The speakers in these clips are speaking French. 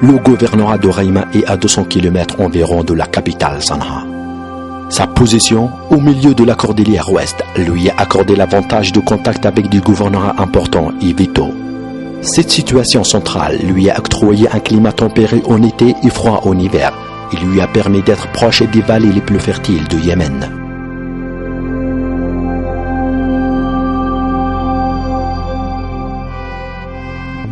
Le gouvernorat de Raïma est à 200 km environ de la capitale Sanaa. Sa position au milieu de la cordillère ouest lui a accordé l'avantage de contact avec des gouvernorats importants et vitaux. Cette situation centrale lui a octroyé un climat tempéré en été et froid en hiver et lui a permis d'être proche des vallées les plus fertiles du Yémen.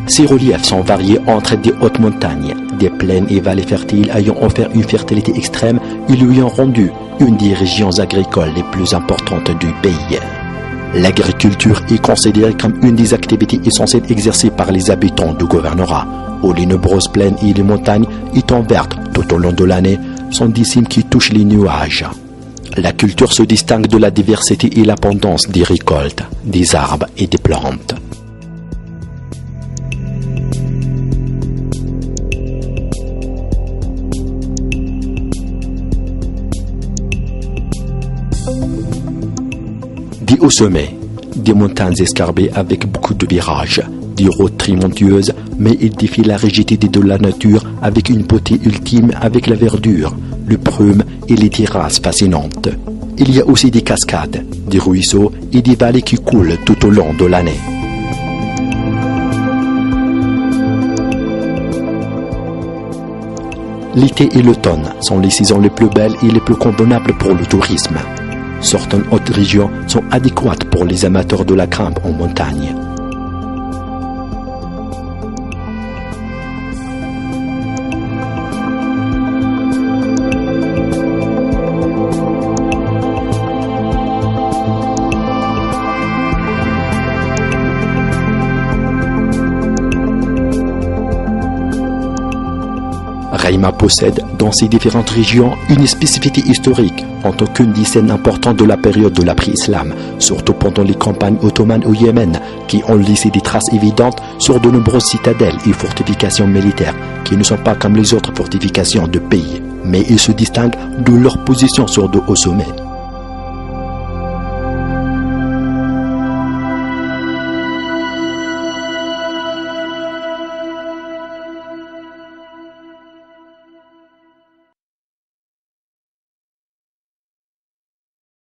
Ces reliefs sont variés entre des hautes montagnes, des plaines et vallées fertiles ayant offert une fertilité extrême et lui ont rendu une des régions agricoles les plus importantes du pays. L'agriculture est considérée comme une des activités essentielles exercées par les habitants du gouvernorat, où les nombreuses plaines et les montagnes étant vertes tout au long de l'année sont des cimes qui touchent les nuages. La culture se distingue de la diversité et l'abondance des récoltes, des arbres et des plantes. Des hauts sommets, des montagnes escarpées avec beaucoup de virages, des routes trimontueuses, mais il défie la rigidité de la nature avec une beauté ultime avec la verdure, le brume et les terrasses fascinantes. Il y a aussi des cascades, des ruisseaux et des vallées qui coulent tout au long de l'année. L'été et l'automne sont les saisons les plus belles et les plus convenables pour le tourisme. Certaines hautes régions sont adéquates pour les amateurs de la grimpe en montagne. Raïma possède dans ces différentes régions une spécificité historique en tant qu'une des scènes importantes de la période de l'après-islam, surtout pendant les campagnes ottomanes au Yémen, qui ont laissé des traces évidentes sur de nombreuses citadelles et fortifications militaires qui ne sont pas comme les autres fortifications de pays, mais ils se distinguent de leur position sur de hauts sommets.